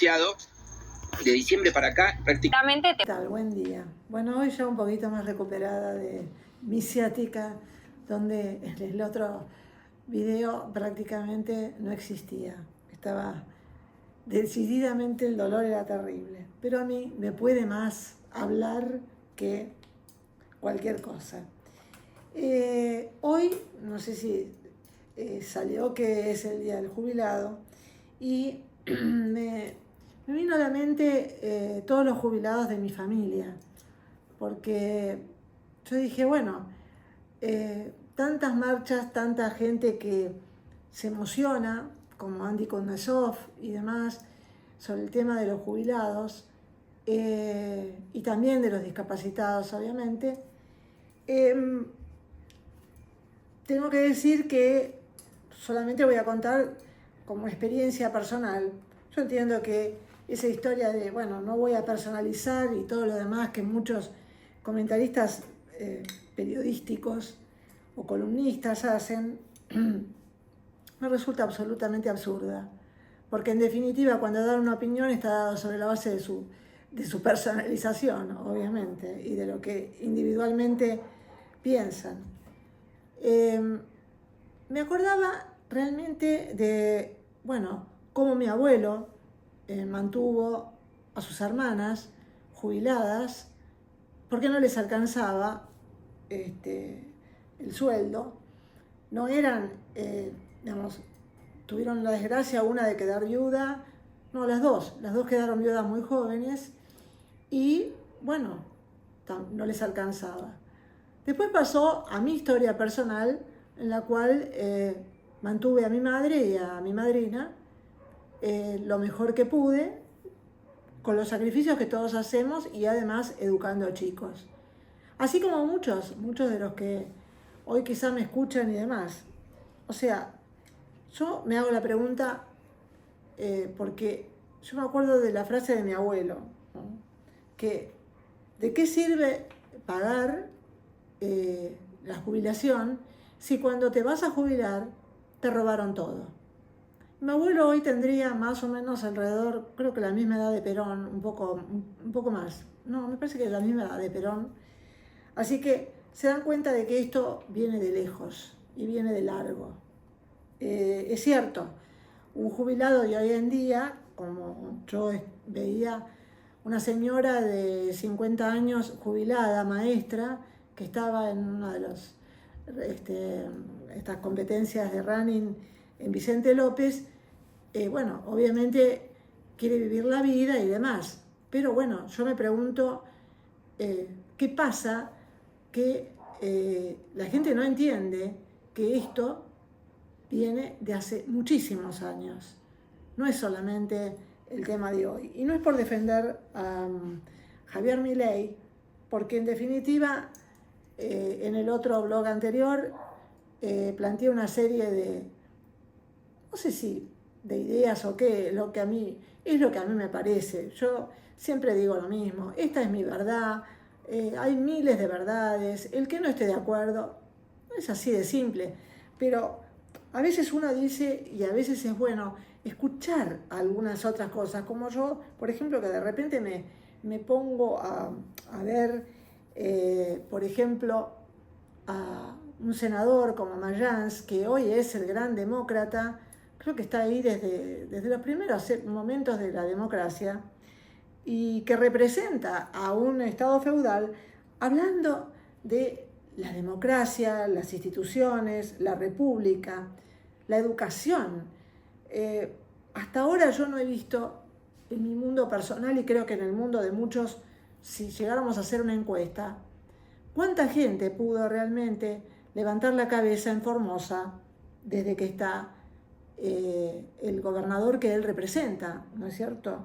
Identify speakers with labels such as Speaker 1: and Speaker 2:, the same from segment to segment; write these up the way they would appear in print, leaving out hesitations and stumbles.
Speaker 1: De diciembre para acá, prácticamente...
Speaker 2: ¿Qué tal? Buen día. Bueno, hoy ya un poquito más recuperada de mi ciática, donde en el otro video prácticamente no existía. Estaba decididamente, el dolor era terrible, pero a mí me puede más hablar que cualquier cosa. Hoy, no sé si salió que es el Día del Jubilado, y me vino a la mente todos los jubilados de mi familia, porque yo dije, bueno, tantas marchas, tanta gente que se emociona, como Andy Kondasov y demás, sobre el tema de los jubilados, y también de los discapacitados, obviamente. Tengo que decir que solamente voy a contar como experiencia personal. Yo entiendo que esa historia de, bueno, no voy a personalizar y todo lo demás que muchos comentaristas periodísticos o columnistas hacen, me resulta absolutamente absurda. Porque en definitiva, cuando dan una opinión está dado sobre la base de su personalización, obviamente, y de lo que individualmente piensan. Me acordaba realmente de, bueno, cómo mi abuelo mantuvo a sus hermanas jubiladas porque no les alcanzaba el sueldo. No eran, digamos, tuvieron la desgracia una de quedar viuda, no, las dos quedaron viudas muy jóvenes y, bueno, no les alcanzaba. Después pasó a mi historia personal, en la cual mantuve a mi madre y a mi madrina lo mejor que pude, con los sacrificios que todos hacemos y además educando a chicos. Así como muchos de los que hoy quizá me escuchan y demás. O sea, yo me hago la pregunta porque yo me acuerdo de la frase de mi abuelo, ¿no? Que ¿de qué sirve pagar la jubilación si cuando te vas a jubilar te robaron todo? Mi abuelo hoy tendría más o menos alrededor, creo que la misma edad de Perón, un poco más. No, me parece que es la misma edad de Perón. Así que se dan cuenta de que esto viene de lejos y viene de largo. Es cierto, un jubilado de hoy en día, como yo veía una señora de 50 años jubilada, maestra, que estaba en una de estas competencias de running en Vicente López, bueno, obviamente quiere vivir la vida y demás. Pero bueno, yo me pregunto, ¿qué pasa? Que la gente no entiende que esto viene de hace muchísimos años. No es solamente el tema de hoy. Y no es por defender a Javier Milei, porque en definitiva, en el otro blog anterior, planteé una serie de, no sé si de ideas o qué, es lo que a mí me parece. Yo siempre digo lo mismo, esta es mi verdad, hay miles de verdades, el que no esté de acuerdo, no es así de simple, pero a veces uno dice, y a veces es bueno escuchar algunas otras cosas, como yo, por ejemplo, que de repente me pongo a ver, por ejemplo, a un senador como Mayans, que hoy es el gran demócrata, creo que está ahí desde los primeros momentos de la democracia, y que representa a un Estado feudal, hablando de la democracia, las instituciones, la república, la educación. Hasta ahora yo no he visto en mi mundo personal, y creo que en el mundo de muchos, si llegáramos a hacer una encuesta, ¿cuánta gente pudo realmente levantar la cabeza en Formosa desde que está el gobernador que él representa, ¿no es cierto?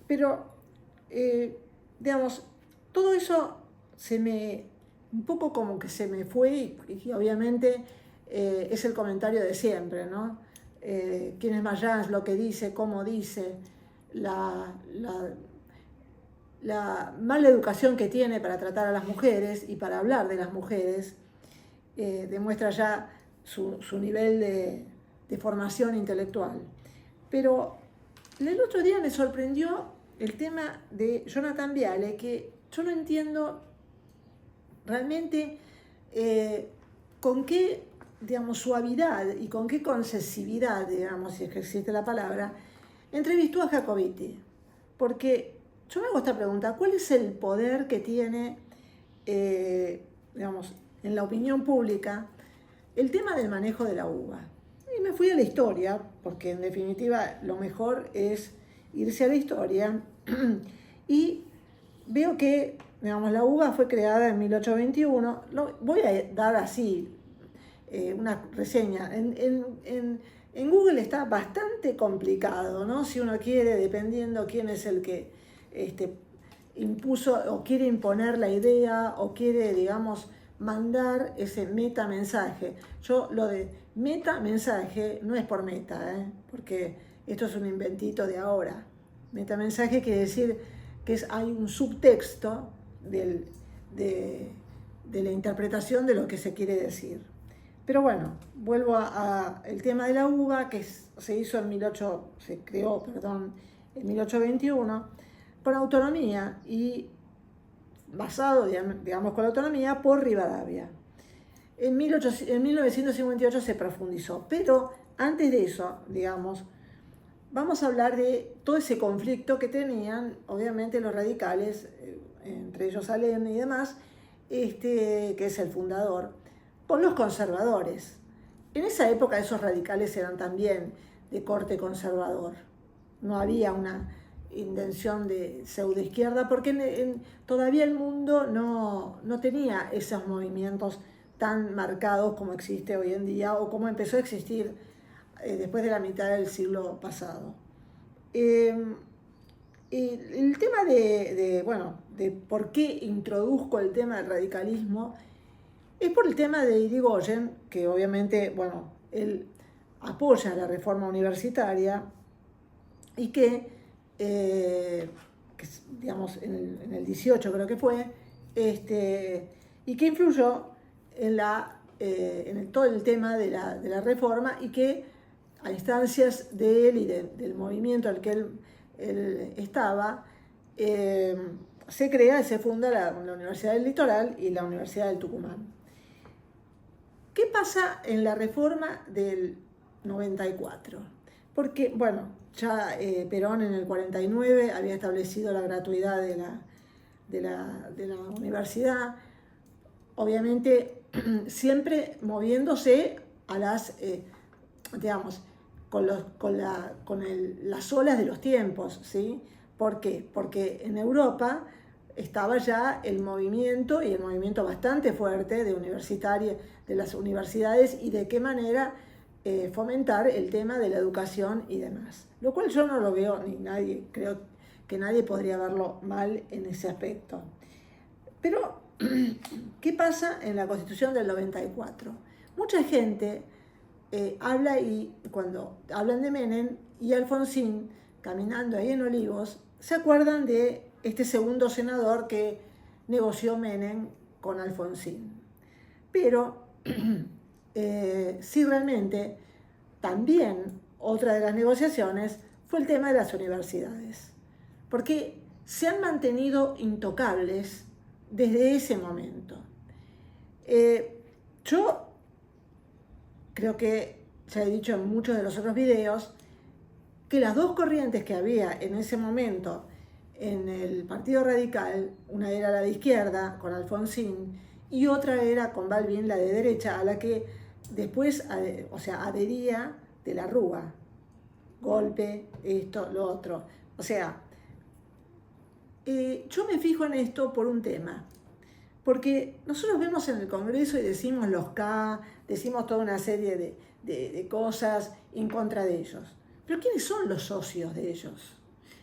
Speaker 2: Pero, digamos, todo eso un poco como que se me fue, y obviamente es el comentario de siempre, ¿no? ¿Quién es Mayans? Lo que dice, cómo dice, la mala educación que tiene para tratar a las mujeres y para hablar de las mujeres, demuestra ya su nivel de formación intelectual. Pero el otro día me sorprendió el tema de Jonathan Viale, que yo no entiendo realmente con qué, digamos, suavidad y con qué concesividad, digamos, si es que existe la palabra, entrevistó a Jacobiti. Porque yo me hago esta pregunta: ¿cuál es el poder que tiene, digamos, en la opinión pública el tema del manejo de la uva? Y me fui a la historia, porque en definitiva lo mejor es irse a la historia, y veo que, digamos, la uva fue creada en 1821. Voy a dar así una reseña. En Google está bastante complicado, ¿no? Si uno quiere, dependiendo quién es el que impuso o quiere imponer la idea o quiere, digamos, mandar ese metamensaje. Yo lo de metamensaje no es por meta, porque esto es un inventito de ahora. Metamensaje quiere decir que hay un subtexto de la interpretación de lo que se quiere decir. Pero bueno, vuelvo al tema de la uva, que se creó en 1821, con autonomía y basado, digamos, con la autonomía por Rivadavia. En 1958 se profundizó, pero antes de eso, digamos, vamos a hablar de todo ese conflicto que tenían, obviamente, los radicales, entre ellos Alem y demás, que es el fundador, con los conservadores. En esa época esos radicales eran también de corte conservador. No había una intención de pseudoizquierda, porque todavía el mundo no tenía esos movimientos tan marcados como existe hoy en día o como empezó a existir después de la mitad del siglo pasado. Y el tema de por qué introduzco el tema del radicalismo es por el tema de Irigoyen, que obviamente, él apoya la reforma universitaria y que digamos, en el 18 creo que fue, y que influyó en todo el tema de la reforma, y que a instancias de él y del movimiento al que él estaba, se crea y se funda la Universidad del Litoral y la Universidad del Tucumán. ¿Qué pasa en la reforma del 94? Porque, ya Perón en el 49 había establecido la gratuidad de la universidad, obviamente siempre moviéndose a las, digamos, con las olas de los tiempos, ¿sí? ¿Por qué? Porque en Europa estaba ya el movimiento, y el movimiento bastante fuerte de las universidades, y de qué manera fomentar el tema de la educación y demás. Lo cual yo no lo veo, creo que nadie podría verlo mal en ese aspecto. Pero, ¿qué pasa en la Constitución del 94? Mucha gente habla, y cuando hablan de Menem y Alfonsín caminando ahí en Olivos, se acuerdan de este segundo senador que negoció Menem con Alfonsín. Pero sí, realmente también otra de las negociaciones fue el tema de las universidades, porque se han mantenido intocables desde ese momento. Yo creo que ya he dicho en muchos de los otros videos que las dos corrientes que había en ese momento en el Partido Radical, una era la de izquierda con Alfonsín y otra era con Balbín, la de derecha, a la que después, adhería de la Rúa. Golpe, esto, lo otro. O sea, yo me fijo en esto por un tema. Porque nosotros vemos en el Congreso y decimos los K, decimos toda una serie de cosas en contra de ellos. Pero ¿quiénes son los socios de ellos?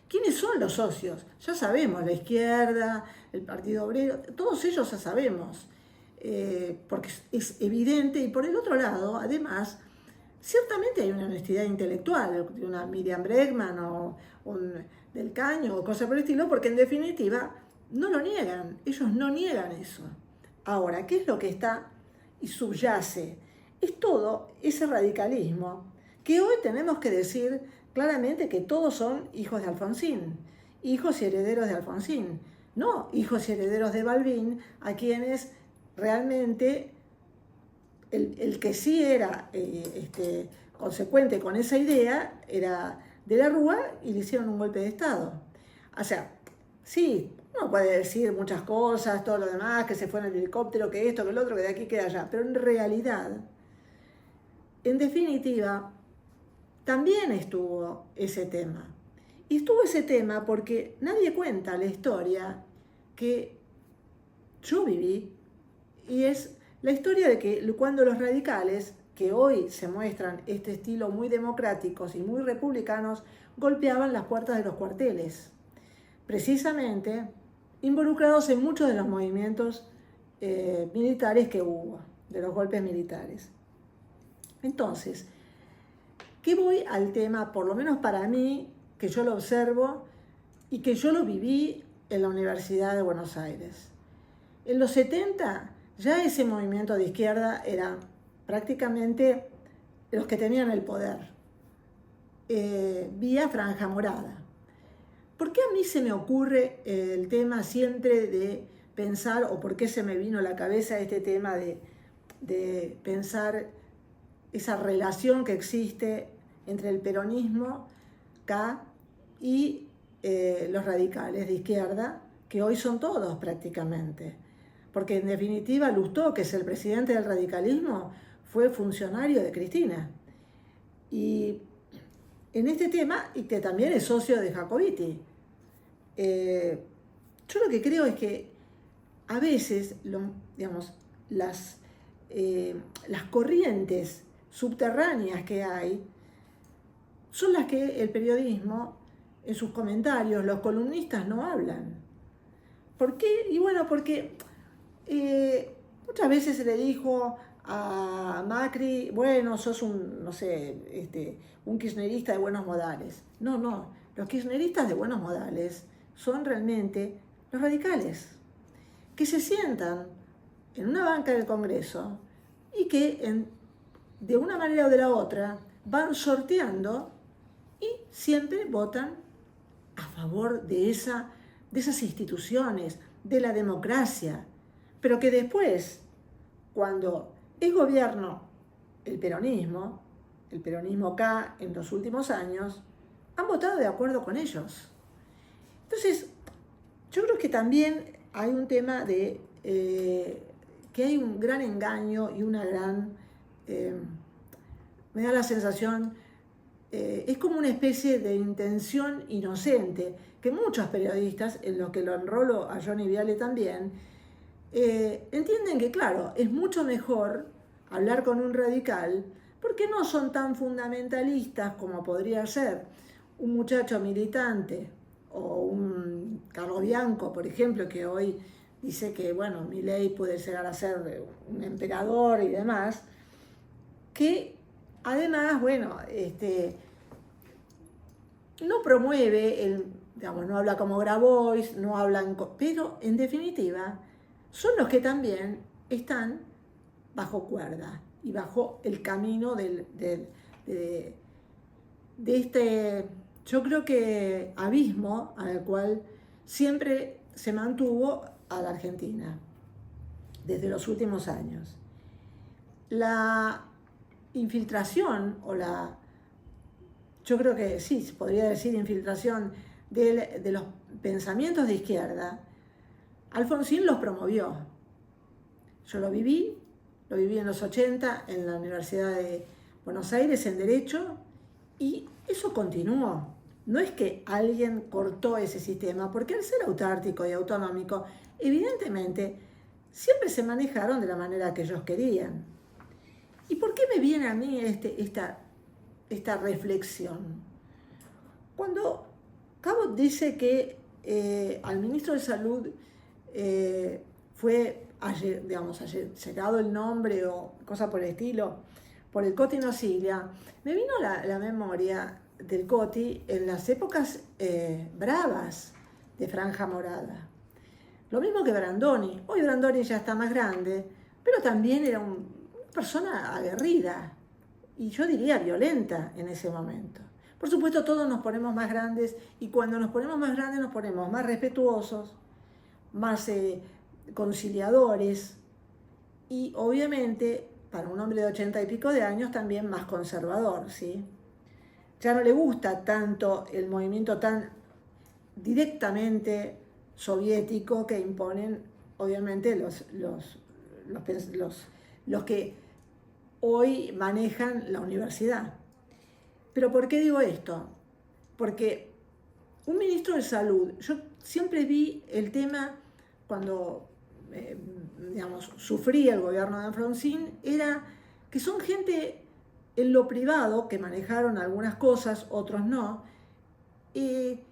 Speaker 2: ¿Quiénes son los socios? Ya sabemos, la izquierda, el Partido Obrero, todos ellos ya sabemos. Porque es evidente. Y por el otro lado, además, ciertamente hay una honestidad intelectual de una Miriam Bregman o un Del Caño o cosas por el estilo, porque en definitiva no lo niegan, ellos no niegan eso. Ahora, ¿qué es lo que está y subyace? Es todo ese radicalismo que hoy tenemos que decir claramente que todos son hijos de Alfonsín, hijos y herederos de Alfonsín, no hijos y herederos de Balbín, a quienes realmente el que sí era consecuente con esa idea era de la Rúa y le hicieron un golpe de Estado. O sea, sí, uno puede decir muchas cosas, todo lo demás, que se fue en el helicóptero, que esto, que el otro, que de aquí, que de allá, pero en realidad, en definitiva, también estuvo ese tema. Y estuvo ese tema porque nadie cuenta la historia que yo viví, y es la historia de que cuando los radicales, que hoy se muestran este estilo muy democráticos y muy republicanos, golpeaban las puertas de los cuarteles, precisamente involucrados en muchos de los movimientos militares que hubo, de los golpes militares. Entonces, ¿qué voy al tema, por lo menos para mí, que yo lo observo y que yo lo viví en la Universidad de Buenos Aires? En los 70 ya ese movimiento de izquierda era prácticamente los que tenían el poder, vía Franja Morada. ¿Por qué a mí se me ocurre el tema siempre de pensar, o por qué se me vino a la cabeza este tema de pensar esa relación que existe entre el peronismo acá y los radicales de izquierda, que hoy son todos prácticamente? Porque en definitiva Lustó, que es el presidente del radicalismo, fue funcionario de Cristina. Y en este tema, y que también es socio de Jacobiti. Yo lo que creo es que a veces las corrientes subterráneas que hay son las que el periodismo, en sus comentarios, los columnistas no hablan. ¿Por qué? Y bueno, porque muchas veces se le dijo a Macri, bueno, sos un, no sé, un kirchnerista de buenos modales. No, los kirchneristas de buenos modales son realmente los radicales, que se sientan en una banca del Congreso y que de una manera o de la otra van sorteando y siempre votan a favor de esas instituciones, de la democracia, pero que después, cuando es gobierno el peronismo acá en los últimos años, han votado de acuerdo con ellos. Entonces, yo creo que también hay un tema de que hay un gran engaño y una gran, me da la sensación, es como una especie de intención inocente, que muchos periodistas, en lo que lo enrolo a Johnny Viale también, entienden que, claro, es mucho mejor hablar con un radical porque no son tan fundamentalistas como podría ser un muchacho militante o un Carlos Bianco, por ejemplo, que hoy dice que, bueno, Milei puede llegar a ser un emperador y demás, que además, bueno, no promueve, no habla como Grabois, no hablan, pero en definitiva son los que también están bajo cuerda y bajo el camino de este, yo creo que abismo al cual siempre se mantuvo a la Argentina desde los últimos años. La infiltración yo creo que sí, podría decir infiltración de los pensamientos de izquierda, Alfonsín los promovió. Yo lo viví en los 80 en la Universidad de Buenos Aires en Derecho, y eso continuó. No es que alguien cortó ese sistema, porque al ser autárquico y autonómico, evidentemente siempre se manejaron de la manera que ellos querían. ¿Y por qué me viene a mí esta reflexión? Cuando Cabot dice que al ministro de Salud fue llegado el nombre o cosa por el estilo, por el Coti Nocilla, me vino la memoria del Coti en las épocas bravas de Franja Morada. Lo mismo que Brandoni. Hoy Brandoni ya está más grande, pero también era una persona aguerrida y yo diría violenta en ese momento. Por supuesto, todos nos ponemos más grandes y cuando nos ponemos más grandes nos ponemos más respetuosos, más conciliadores y obviamente para un hombre de 80 y pico de años también más conservador, ¿sí? Ya no le gusta tanto el movimiento tan directamente soviético que imponen obviamente los que hoy manejan la universidad. ¿Pero por qué digo esto? Porque un ministro de salud, yo siempre vi el tema cuando, sufrí el gobierno de Alfonsín, era que son gente en lo privado, que manejaron algunas cosas, otros no, de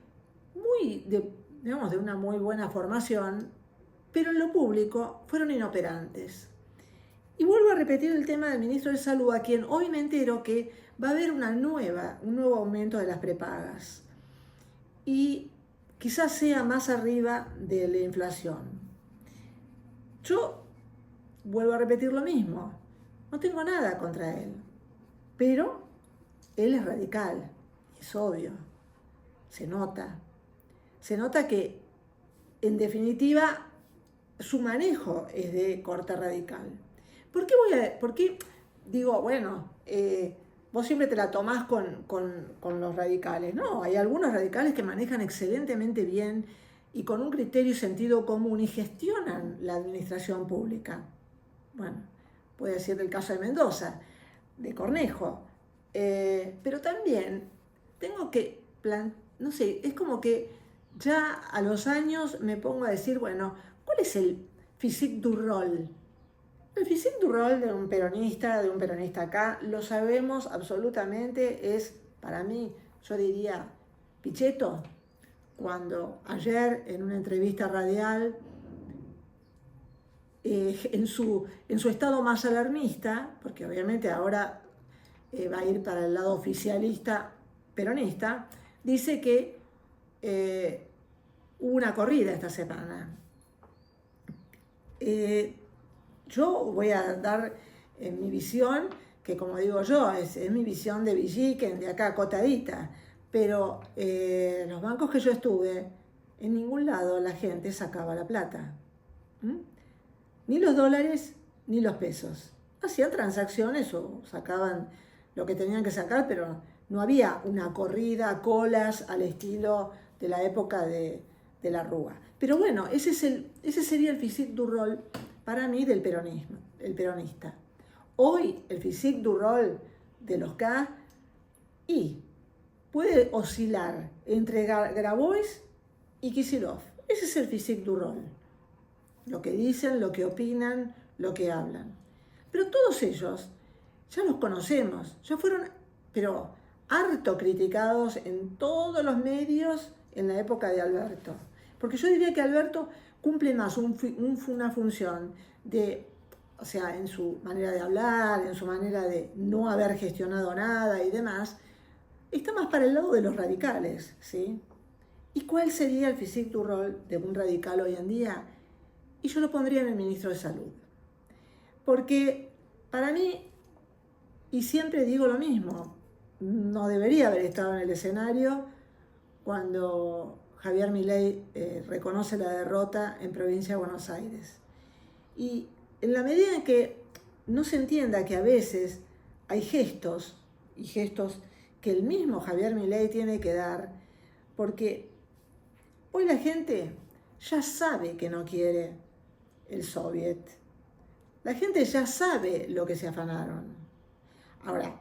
Speaker 2: una muy buena formación, pero en lo público fueron inoperantes. Y vuelvo a repetir el tema del ministro de Salud, a quien hoy me entero que va a haber un nuevo aumento de las prepagas. Y quizás sea más arriba de la inflación. Yo vuelvo a repetir lo mismo. No tengo nada contra él. Pero él es radical. Es obvio. Se nota. Se nota que, en definitiva, su manejo es de corte radical. ¿Por qué digo, bueno, vos siempre te la tomás con los radicales? No, hay algunos radicales que manejan excelentemente bien y con un criterio y sentido común y gestionan la administración pública. Bueno, puede ser el caso de Mendoza, de Cornejo, pero también tengo que, no sé, es como que ya a los años me pongo a decir, bueno, ¿cuál es el physique du rôle? El physique du rôle de un peronista acá, lo sabemos absolutamente, es para mí, yo diría, Pichetto, cuando ayer en una entrevista radial, en su estado más alarmista, porque obviamente ahora va a ir para el lado oficialista peronista, dice que hubo una corrida esta semana. Yo voy a dar mi visión, que como digo yo, es mi visión de Villiquen, de acá acotadita, pero los bancos que yo estuve, en ningún lado la gente sacaba la plata. Ni los dólares, ni los pesos. Hacían transacciones o sacaban lo que tenían que sacar, pero no había una corrida, colas al estilo de la época de la Rúa. Pero bueno, ese sería el physique du rôle para mí del peronismo, el peronista. Hoy el physique du rôle de los K puede oscilar entre Grabois y Kicillof. Ese es el physique du rôle. Lo que dicen, lo que opinan, lo que hablan. Pero todos ellos ya los conocemos, ya fueron, pero harto criticados en todos los medios en la época de Alberto. Porque yo diría que Alberto cumple más una función en su manera de hablar, en su manera de no haber gestionado nada y demás, está más para el lado de los radicales, ¿sí? ¿Y cuál sería el physique du rôle de un radical hoy en día? Y yo lo pondría en el ministro de Salud. Porque para mí, y siempre digo lo mismo, no debería haber estado en el escenario cuando Javier Milei reconoce la derrota en Provincia de Buenos Aires. Y en la medida en que no se entienda que a veces hay gestos que el mismo Javier Milei tiene que dar, porque hoy la gente ya sabe que no quiere el soviet. La gente ya sabe lo que se afanaron. Ahora,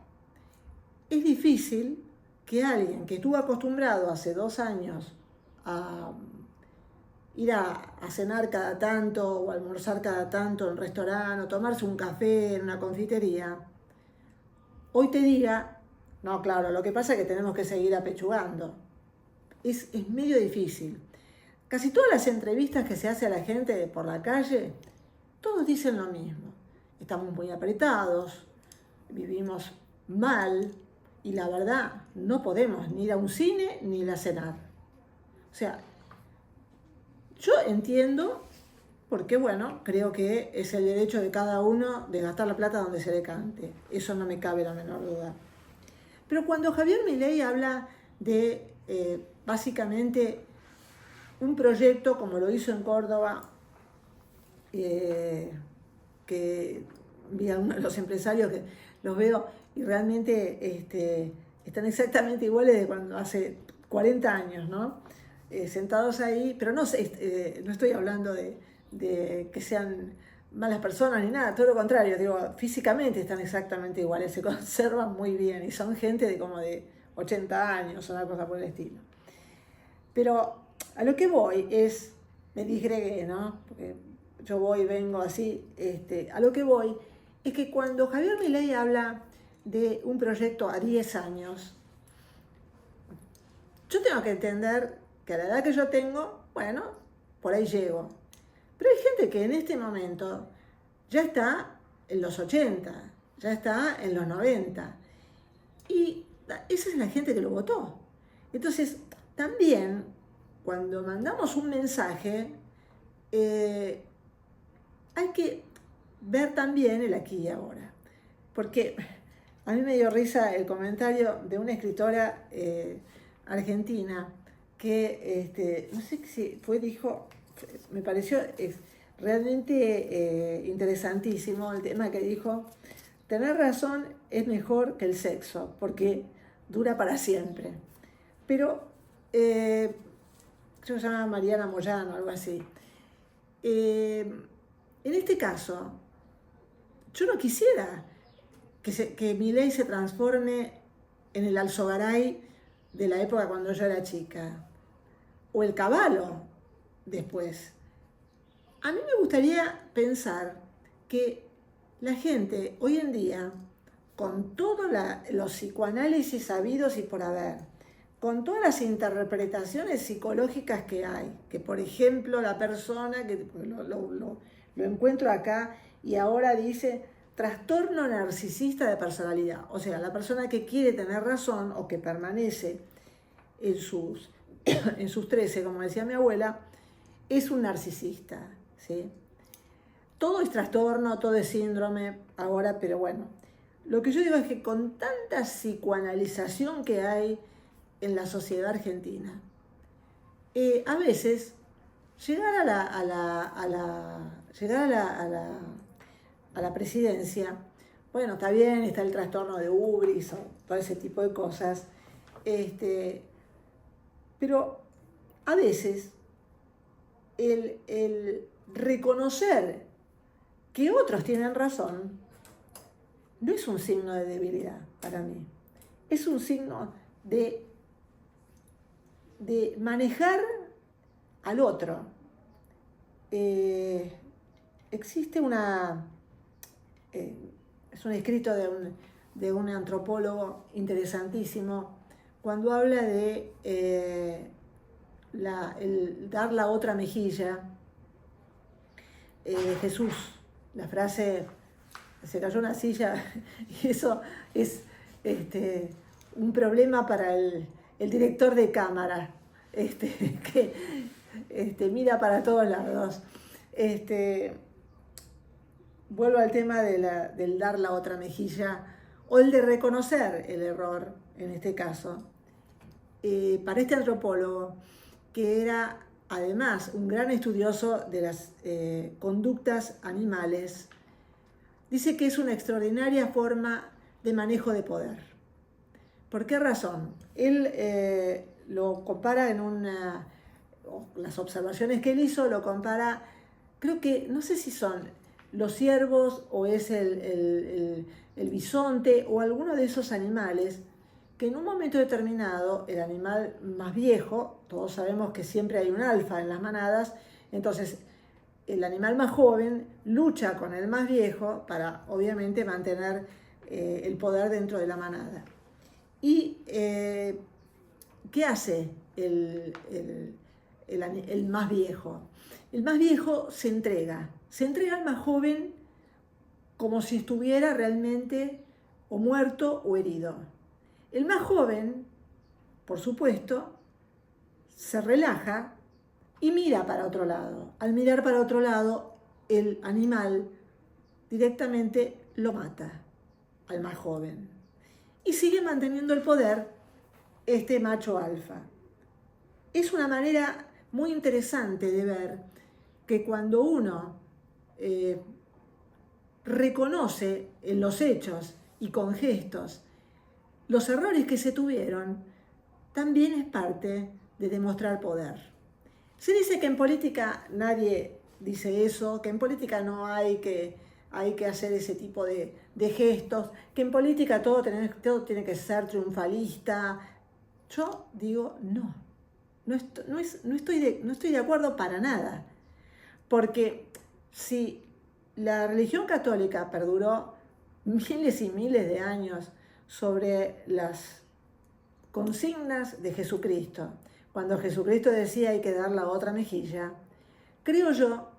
Speaker 2: es difícil que alguien que estuvo acostumbrado hace 2 años a ir a cenar cada tanto o almorzar cada tanto en un restaurante o tomarse un café en una confitería, hoy te diga, no, claro, lo que pasa es que tenemos que seguir apechugando. Es medio difícil. Casi todas las entrevistas que se hace a la gente por la calle, todos dicen lo mismo. Estamos muy apretados, vivimos mal y la verdad no podemos ni ir a un cine ni ir a cenar. O sea, yo entiendo porque, bueno, creo que es el derecho de cada uno de gastar la plata donde se le cante. Eso no me cabe la menor duda. Pero cuando Javier Milei habla de básicamente un proyecto como lo hizo en Córdoba, que vi a uno de los empresarios que los veo y realmente están exactamente iguales de cuando hace 40 años, ¿no? Sentados ahí, pero no estoy hablando de que sean malas personas ni nada, todo lo contrario, digo, físicamente están exactamente iguales, se conservan muy bien y son gente de como de 80 años o una cosa por el estilo. Pero a lo que voy es, me disgregué, ¿no? Porque yo voy y vengo así, a lo que voy es que cuando Javier Milei habla de un proyecto a 10 años, yo tengo que entender que a la edad que yo tengo, bueno, por ahí llego. Pero hay gente que en este momento ya está en los 80, ya está en los 90. Y esa es la gente que lo votó. Entonces, también, cuando mandamos un mensaje, hay que ver también el aquí y ahora. Porque a mí me dio risa el comentario de una escritora argentina que, no sé si dijo, me pareció realmente interesantísimo el tema que dijo: tener razón es mejor que el sexo, porque dura para siempre. Pero, creo que se llama Mariana Moyano, algo así. En este caso, yo no quisiera que Milei se transforme en el Alzogaray de la época cuando yo era chica, o el Cavallo después. A mí me gustaría pensar que la gente hoy en día, con todos los psicoanálisis habidos y por haber, con todas las interpretaciones psicológicas que hay, que por ejemplo la persona, que lo encuentro acá y ahora dice trastorno narcisista de personalidad, o sea, la persona que quiere tener razón o que permanece en sus 13, como decía mi abuela, es un narcisista, ¿sí? Todo es trastorno, todo es síndrome ahora, pero bueno, lo que yo digo es que con tanta psicoanalización que hay en la sociedad argentina, a veces llegar a la presidencia, bueno, está bien, está el trastorno de ubris o todo ese tipo de cosas, pero a veces el reconocer que otros tienen razón no es un signo de debilidad para mí, es un signo de manejar al otro. Existe es un escrito de un antropólogo interesantísimo cuando habla de el dar la otra mejilla de Jesús. La frase, se cayó una silla, y eso es un problema para el director de cámara, que mira para todos lados. Vuelvo al tema del dar la otra mejilla o el de reconocer el error, en este caso. Para este antropólogo, que era además un gran estudioso de las conductas animales, dice que es una extraordinaria forma de manejo de poder. ¿Por qué razón? Él lo compara las observaciones que él hizo, lo compara, creo que, no sé si son los ciervos o es el bisonte o alguno de esos animales que en un momento determinado el animal más viejo, todos sabemos que siempre hay un alfa en las manadas, entonces el animal más joven lucha con el más viejo para obviamente mantener el poder dentro de la manada. ¿Y qué hace el más viejo? El más viejo se entrega al más joven como si estuviera realmente o muerto o herido. El más joven, por supuesto, se relaja y mira para otro lado. Al mirar para otro lado, el animal directamente lo mata al más joven. y sigue manteniendo el poder este macho alfa. Es una manera muy interesante de ver que cuando uno reconoce en los hechos y con gestos los errores que se tuvieron, también es parte de demostrar poder. Se dice que en política nadie dice eso, que en política no hay que hacer ese tipo de gestos, que en política todo tiene que ser triunfalista. Yo digo no estoy de acuerdo para nada, porque si la religión católica perduró miles y miles de años sobre las consignas de Jesucristo, cuando Jesucristo decía hay que dar la otra mejilla, creo yo,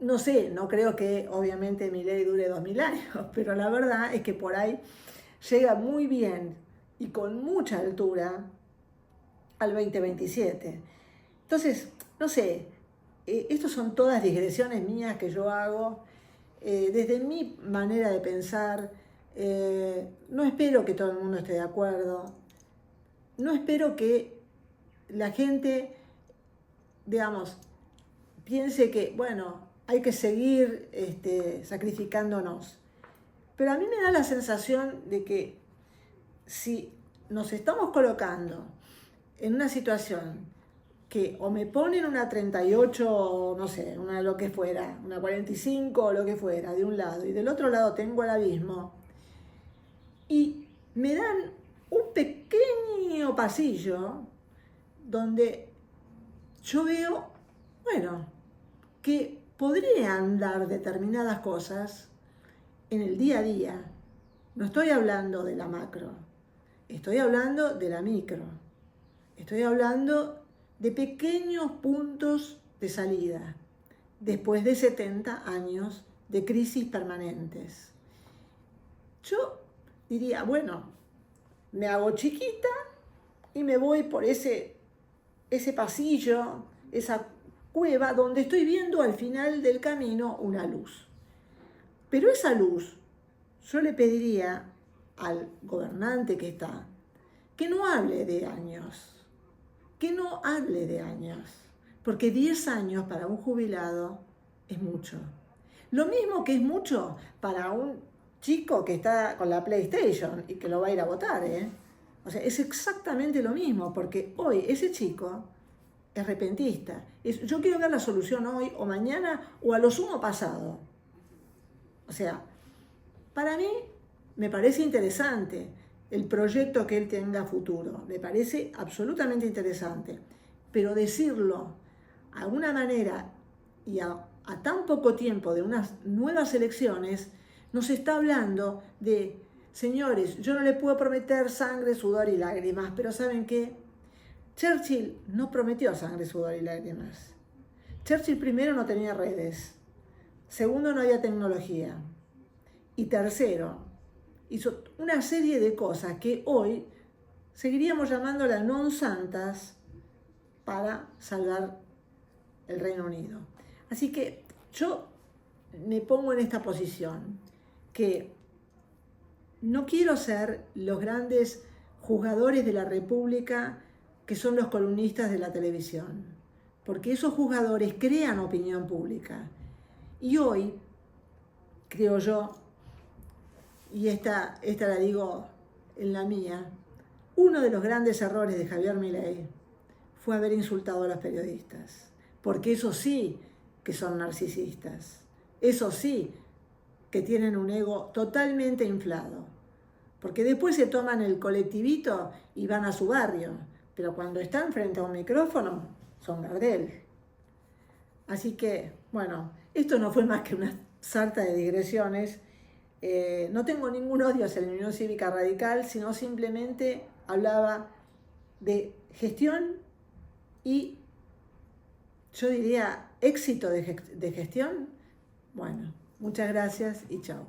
Speaker 2: no sé, no creo que obviamente mi ley dure 2000 años, pero la verdad es que por ahí llega muy bien y con mucha altura al 2027. Entonces, no sé, estas son todas digresiones mías que yo hago desde mi manera de pensar. No espero que todo el mundo esté de acuerdo, no espero que la gente, digamos, piense que, bueno, hay que seguir sacrificándonos. Pero a mí me da la sensación de que si nos estamos colocando en una situación que o me ponen una 38, no sé, una lo que fuera, una 45 o lo que fuera, de un lado, y del otro lado tengo el abismo, y me dan un pequeño pasillo donde yo veo, bueno, que podrían dar determinadas cosas en el día a día. No estoy hablando de la macro, estoy hablando de la micro. Estoy hablando de pequeños puntos de salida después de 70 años de crisis permanentes. Yo diría, bueno, me hago chiquita y me voy por ese pasillo, esa cueva donde estoy viendo al final del camino una luz. Pero esa luz, yo le pediría al gobernante que está, que no hable de años, porque 10 años para un jubilado es mucho. Lo mismo que es mucho para un chico que está con la PlayStation y que lo va a ir a votar, O sea, es exactamente lo mismo, porque hoy ese chico es repentista. Yo quiero ver la solución hoy o mañana o a lo sumo pasado. O sea, para mí me parece interesante el proyecto que él tenga futuro. Me parece absolutamente interesante. Pero decirlo de alguna manera y a tan poco tiempo de unas nuevas elecciones, nos está hablando de, señores, yo no le puedo prometer sangre, sudor y lágrimas, pero ¿saben qué? Churchill no prometió sangre, sudor y lágrimas. Churchill primero no tenía redes, segundo no había tecnología y tercero hizo una serie de cosas que hoy seguiríamos llamándolas non santas para salvar el Reino Unido. Así que yo me pongo en esta posición, que no quiero ser los grandes juzgadores de la República que son los columnistas de la televisión, porque esos juzgadores crean opinión pública. Y hoy, creo yo, y esta la digo en la mía, uno de los grandes errores de Javier Milei fue haber insultado a los periodistas, porque eso sí que son narcisistas, eso sí que tienen un ego totalmente inflado, porque después se toman el colectivito y van a su barrio, pero cuando están frente a un micrófono son Gardel. Así que, bueno, esto no fue más que una sarta de digresiones. No tengo ningún odio hacia la Unión Cívica Radical, sino simplemente hablaba de gestión y yo diría éxito de gestión. Bueno, muchas gracias y chao.